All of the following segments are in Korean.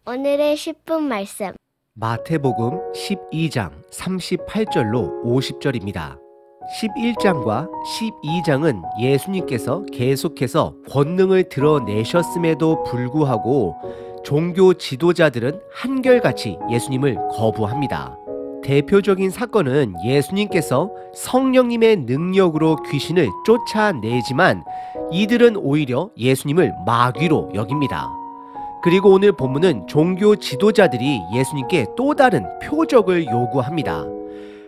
오늘의 10분 말씀. 마태복음 12장 38절로 50절입니다. 11장과 12장은 예수님께서 계속해서 권능을 드러내셨음에도 불구하고 종교 지도자들은 한결같이 예수님을 거부합니다. 대표적인 사건은 예수님께서 성령님의 능력으로 귀신을 쫓아내지만 이들은 오히려 예수님을 마귀로 여깁니다. 그리고 오늘 본문은 종교 지도자들이 예수님께 또 다른 표적을 요구합니다.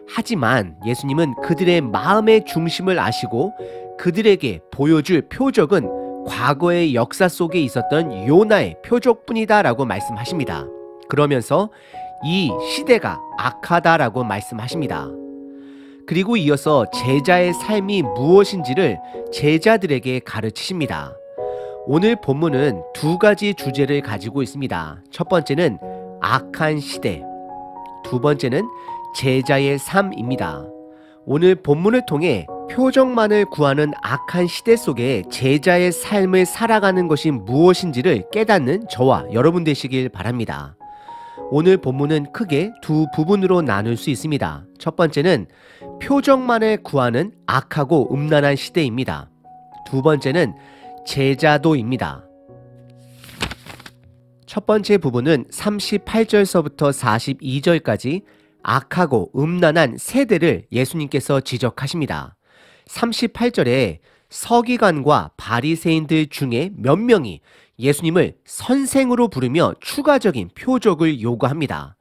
하지만 예수님은 그들의 마음의 중심을 아시고 그들에게 보여줄 표적은 과거의 역사 속에 있었던 요나의 표적뿐이다 라고 말씀하십니다. 그러면서 이 시대가 악하다라고 말씀하십니다. 그리고 이어서 제자의 삶이 무엇인지를 제자들에게 가르치십니다. 오늘 본문은 두 가지 주제를 가지고 있습니다. 첫 번째는 악한 시대, 두 번째는 제자의 삶입니다. 오늘 본문을 통해 표적만을 구하는 악한 시대 속에 제자의 삶을 살아가는 것이 무엇인지를 깨닫는 저와 여러분 되시길 바랍니다. 오늘 본문은 크게 두 부분으로 나눌 수 있습니다. 첫 번째는 표적만을 구하는 악하고 음란한 시대입니다. 두 번째는 제자도입니다. 첫 번째 부분은 38절서부터 42절까지 악하고 음란한 세대를 예수님께서 지적하십니다. 38절에 서기관과 바리새인들 중에 몇 명이 예수님을 선생으로 부르며 추가적인 표적을 요구합니다.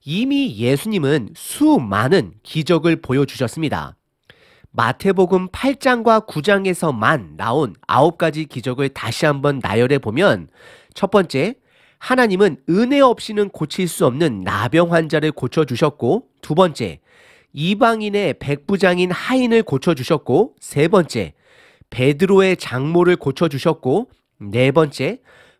이미 예수님은 수많은 기적을 보여주셨습니다. 마태복음 8장과 9장에서만 나온 9가지 기적을 다시 한번 나열해 보면, 첫 번째, 하나님은 은혜 없이는 고칠 수 없는 나병 환자를 고쳐주셨고, 두 번째, 이방인의 백부장인 하인을 고쳐주셨고, 세 번째, 베드로의 장모를 고쳐주셨고, 네 번째,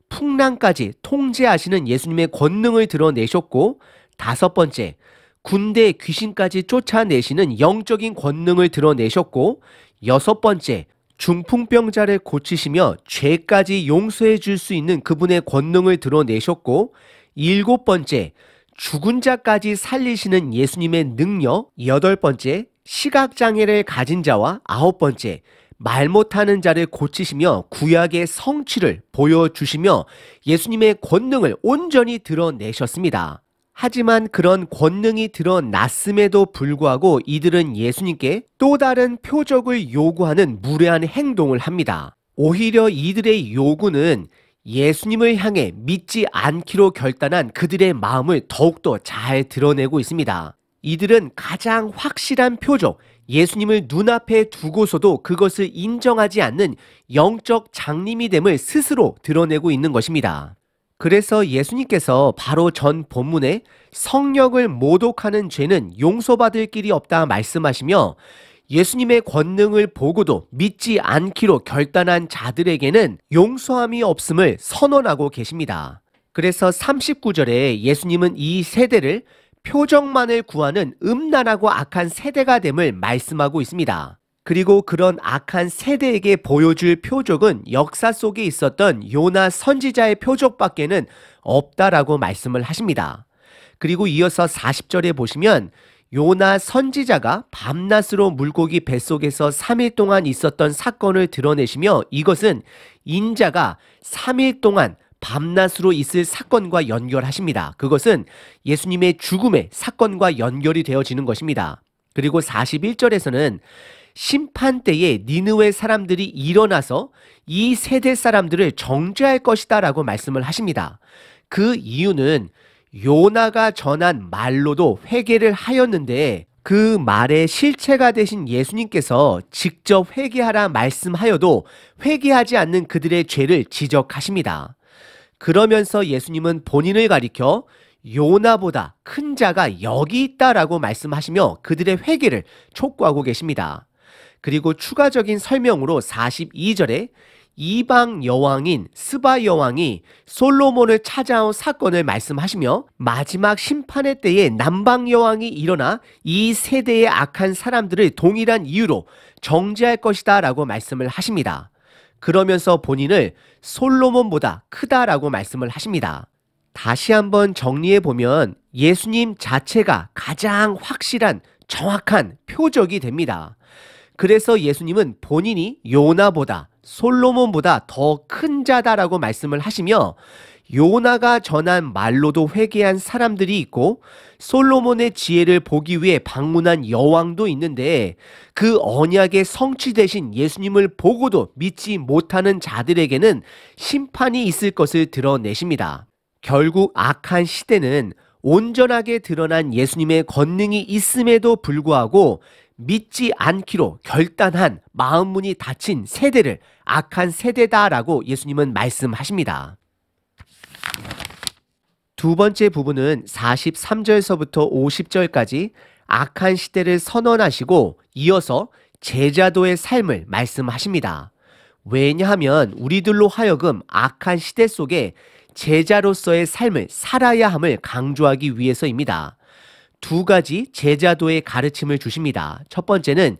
풍랑까지 통제하시는 예수님의 권능을 드러내셨고, 다섯 번째, 군대 귀신까지 쫓아내시는 영적인 권능을 드러내셨고, 여섯 번째, 중풍병자를 고치시며 죄까지 용서해 줄 수 있는 그분의 권능을 드러내셨고, 일곱 번째, 죽은 자까지 살리시는 예수님의 능력, 여덟 번째, 시각장애를 가진 자와 아홉 번째, 말 못하는 자를 고치시며 구약의 성취를 보여주시며 예수님의 권능을 온전히 드러내셨습니다. 하지만 그런 권능이 드러났음에도 불구하고 이들은 예수님께 또 다른 표적을 요구하는 무례한 행동을 합니다. 오히려 이들의 요구는 예수님을 향해 믿지 않기로 결단한 그들의 마음을 더욱더 잘 드러내고 있습니다. 이들은 가장 확실한 표적, 예수님을 눈앞에 두고서도 그것을 인정하지 않는 영적 장님이 됨을 스스로 드러내고 있는 것입니다. 그래서 예수님께서 바로 전 본문에 성령을 모독하는 죄는 용서받을 길이 없다 말씀하시며 예수님의 권능을 보고도 믿지 않기로 결단한 자들에게는 용서함이 없음을 선언하고 계십니다. 그래서 39절에 예수님은 이 세대를 표적만을 구하는 음란하고 악한 세대가 됨을 말씀하고 있습니다. 그리고 그런 악한 세대에게 보여줄 표적은 역사 속에 있었던 요나 선지자의 표적밖에는 없다라고 말씀을 하십니다. 그리고 이어서 40절에 보시면 요나 선지자가 밤낮으로 물고기 뱃속에서 3일 동안 있었던 사건을 드러내시며 이것은 인자가 3일 동안 밤낮으로 있을 사건과 연결하십니다. 그것은 예수님의 죽음의 사건과 연결이 되어지는 것입니다. 그리고 41절에서는 심판 때에 니느웨 사람들이 일어나서 이 세대 사람들을 정죄할 것이다 라고 말씀을 하십니다. 그 이유는 요나가 전한 말로도 회개를 하였는데 그 말의 실체가 되신 예수님께서 직접 회개하라 말씀하여도 회개하지 않는 그들의 죄를 지적하십니다. 그러면서 예수님은 본인을 가리켜 요나보다 큰 자가 여기 있다라고 말씀하시며 그들의 회개를 촉구하고 계십니다. 그리고 추가적인 설명으로 42절에 이방 여왕인 스바 여왕이 솔로몬을 찾아온 사건을 말씀하시며 마지막 심판의 때에 남방 여왕이 일어나 이 세대의 악한 사람들을 동일한 이유로 정죄할 것이다 라고 말씀을 하십니다. 그러면서 본인을 솔로몬보다 크다라고 말씀을 하십니다. 다시 한번 정리해 보면 예수님 자체가 가장 확실한 정확한 표적이 됩니다. 그래서 예수님은 본인이 요나보다 솔로몬보다 더 큰 자다라고 말씀을 하시며 요나가 전한 말로도 회개한 사람들이 있고 솔로몬의 지혜를 보기 위해 방문한 여왕도 있는데 그 언약의 성취되신 예수님을 보고도 믿지 못하는 자들에게는 심판이 있을 것을 드러내십니다. 결국 악한 시대는 온전하게 드러난 예수님의 권능이 있음에도 불구하고 믿지 않기로 결단한 마음문이 닫힌 세대를 악한 세대다라고 예수님은 말씀하십니다. 두 번째 부분은 43절서부터 50절까지 악한 시대를 선언하시고 이어서 제자도의 삶을 말씀하십니다. 왜냐하면 우리들로 하여금 악한 시대 속에 제자로서의 삶을 살아야 함을 강조하기 위해서입니다. 두 가지 제자도의 가르침을 주십니다. 첫 번째는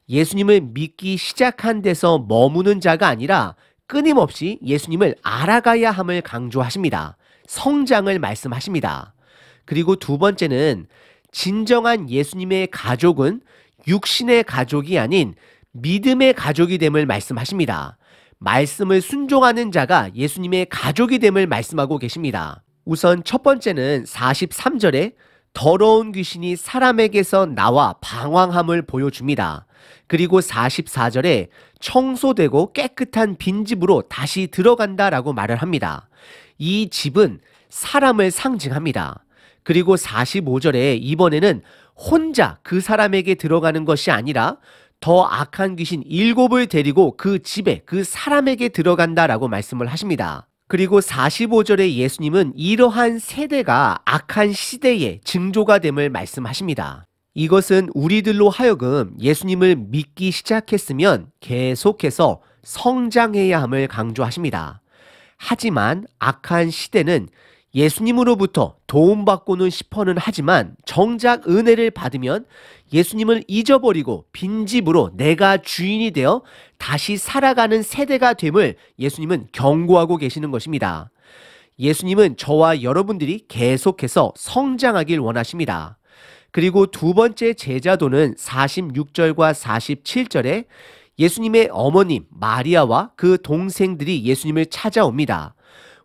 예수님을 믿기 시작한 데서 머무는 자가 아니라 끊임없이 예수님을 알아가야 함을 강조하십니다. 성장을 말씀하십니다. 그리고 두 번째는 진정한 예수님의 가족은 육신의 가족이 아닌 믿음의 가족이 됨을 말씀하십니다. 말씀을 순종하는 자가 예수님의 가족이 됨을 말씀하고 계십니다. 우선 첫 번째는 43절에 더러운 귀신이 사람에게서 나와 방황함을 보여줍니다. 그리고 44절에 청소되고 깨끗한 빈집으로 다시 들어간다라고 말을 합니다. 이 집은 사람을 상징합니다. 그리고 45절에 이번에는 혼자 그 사람에게 들어가는 것이 아니라 더 악한 귀신 7을 데리고 그 집에 그 사람에게 들어간다라고 말씀을 하십니다. 그리고 45절에 예수님은 이러한 세대가 악한 시대의 징조가 됨을 말씀하십니다. 이것은 우리들로 하여금 예수님을 믿기 시작했으면 계속해서 성장해야 함을 강조하십니다. 하지만 악한 시대는 예수님으로부터 도움받고는 싶어는 하지만 정작 은혜를 받으면 예수님을 잊어버리고 빈집으로 내가 주인이 되어 다시 살아가는 세대가 됨을 예수님은 경고하고 계시는 것입니다. 예수님은 저와 여러분들이 계속해서 성장하길 원하십니다. 그리고 두 번째 제자도는 46절과 47절에 예수님의 어머님 마리아와 그 동생들이 예수님을 찾아옵니다.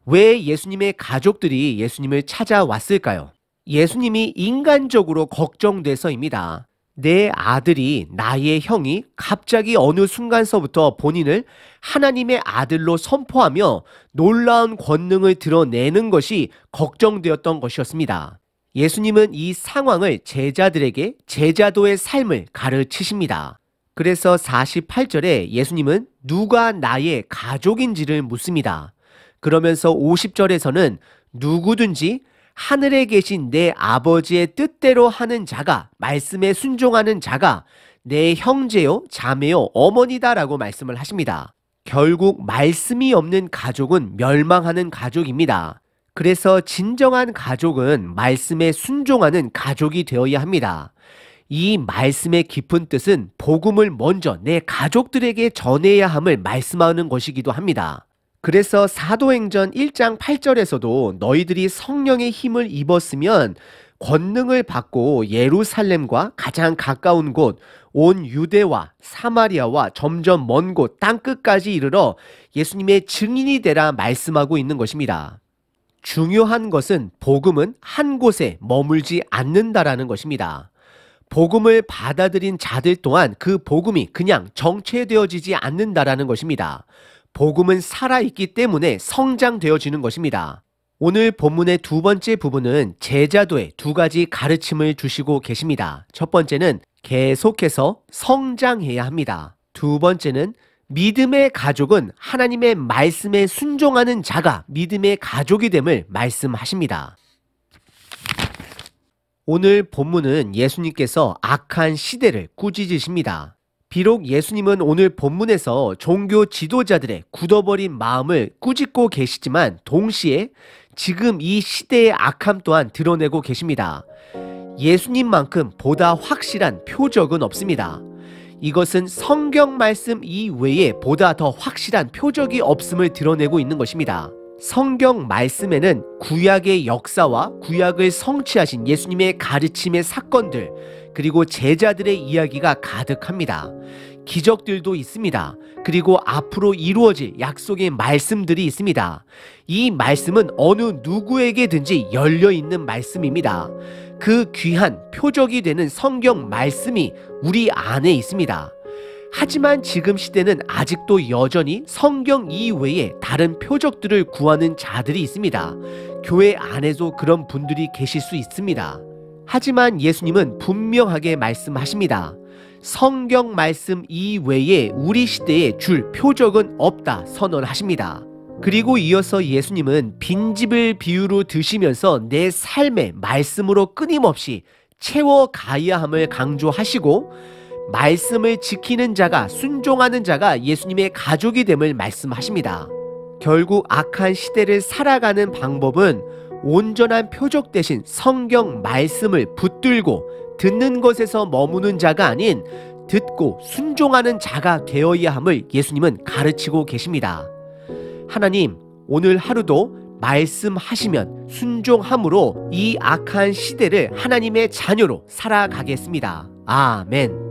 왜 예수님의 가족들이 예수님을 찾아왔을까요? 예수님이 인간적으로 걱정돼서입니다. 내 아들이, 나의 형이 갑자기 어느 순간서부터 본인을 하나님의 아들로 선포하며 놀라운 권능을 드러내는 것이 걱정되었던 것이었습니다. 예수님은 이 상황을 제자들에게 제자도의 삶을 가르치십니다. 그래서 48절에 예수님은 누가 나의 가족인지를 묻습니다. 그러면서 50절에서는 누구든지 하늘에 계신 내 아버지의 뜻대로 하는 자가, 말씀에 순종하는 자가 내 형제요, 자매요, 어머니다라고 말씀을 하십니다. 결국 말씀이 없는 가족은 멸망하는 가족입니다. 그래서 진정한 가족은 말씀에 순종하는 가족이 되어야 합니다. 이 말씀의 깊은 뜻은 복음을 먼저 내 가족들에게 전해야 함을 말씀하는 것이기도 합니다. 그래서 사도행전 1장 8절에서도 너희들이 성령의 힘을 입었으면 권능을 받고 예루살렘과 가장 가까운 곳, 온 유대와 사마리아와 점점 먼 곳 땅끝까지 이르러 예수님의 증인이 되라 말씀하고 있는 것입니다. 중요한 것은 복음은 한 곳에 머물지 않는다라는 것입니다. 복음을 받아들인 자들 또한 그 복음이 그냥 정체되어지지 않는다라는 것입니다. 복음은 살아있기 때문에 성장되어지는 것입니다. 오늘 본문의 두 번째 부분은 제자도의 두 가지 가르침을 주시고 계십니다. 첫 번째는 계속해서 성장해야 합니다. 두 번째는 믿음의 가족은 하나님의 말씀에 순종하는 자가 믿음의 가족이 됨을 말씀하십니다. 오늘 본문은 예수님께서 악한 시대를 꾸짖으십니다. 비록 예수님은 오늘 본문에서 종교 지도자들의 굳어버린 마음을 꾸짖고 계시지만 동시에 지금 이 시대의 악함 또한 드러내고 계십니다. 예수님만큼 보다 확실한 표적은 없습니다. 이것은 성경 말씀 이외에 보다 더 확실한 표적이 없음을 드러내고 있는 것입니다. 성경 말씀에는 구약의 역사와 구약을 성취하신 예수님의 가르침의 사건들, 그리고 제자들의 이야기가 가득합니다. 기적들도 있습니다. 그리고 앞으로 이루어질 약속의 말씀들이 있습니다. 이 말씀은 어느 누구에게든지 열려있는 말씀입니다. 그 귀한 표적이 되는 성경 말씀이 우리 안에 있습니다. 하지만 지금 시대는 아직도 여전히 성경 이외에 다른 표적들을 구하는 자들이 있습니다. 교회 안에도 그런 분들이 계실 수 있습니다. 하지만 예수님은 분명하게 말씀하십니다. 성경 말씀 이외에 우리 시대에 줄 표적은 없다 선언하십니다. 그리고 이어서 예수님은 빈집을 비유로 드시면서 내 삶의 말씀으로 끊임없이 채워가야 함을 강조하시고, 말씀을 지키는 자가, 순종하는 자가 예수님의 가족이 됨을 말씀하십니다. 결국 악한 시대를 살아가는 방법은 온전한 표적 대신 성경 말씀을 붙들고 듣는 것에서 머무는 자가 아닌 듣고 순종하는 자가 되어야 함을 예수님은 가르치고 계십니다. 하나님, 오늘 하루도 말씀하시면 순종함으로 이 악한 시대를 하나님의 자녀로 살아가겠습니다. 아멘.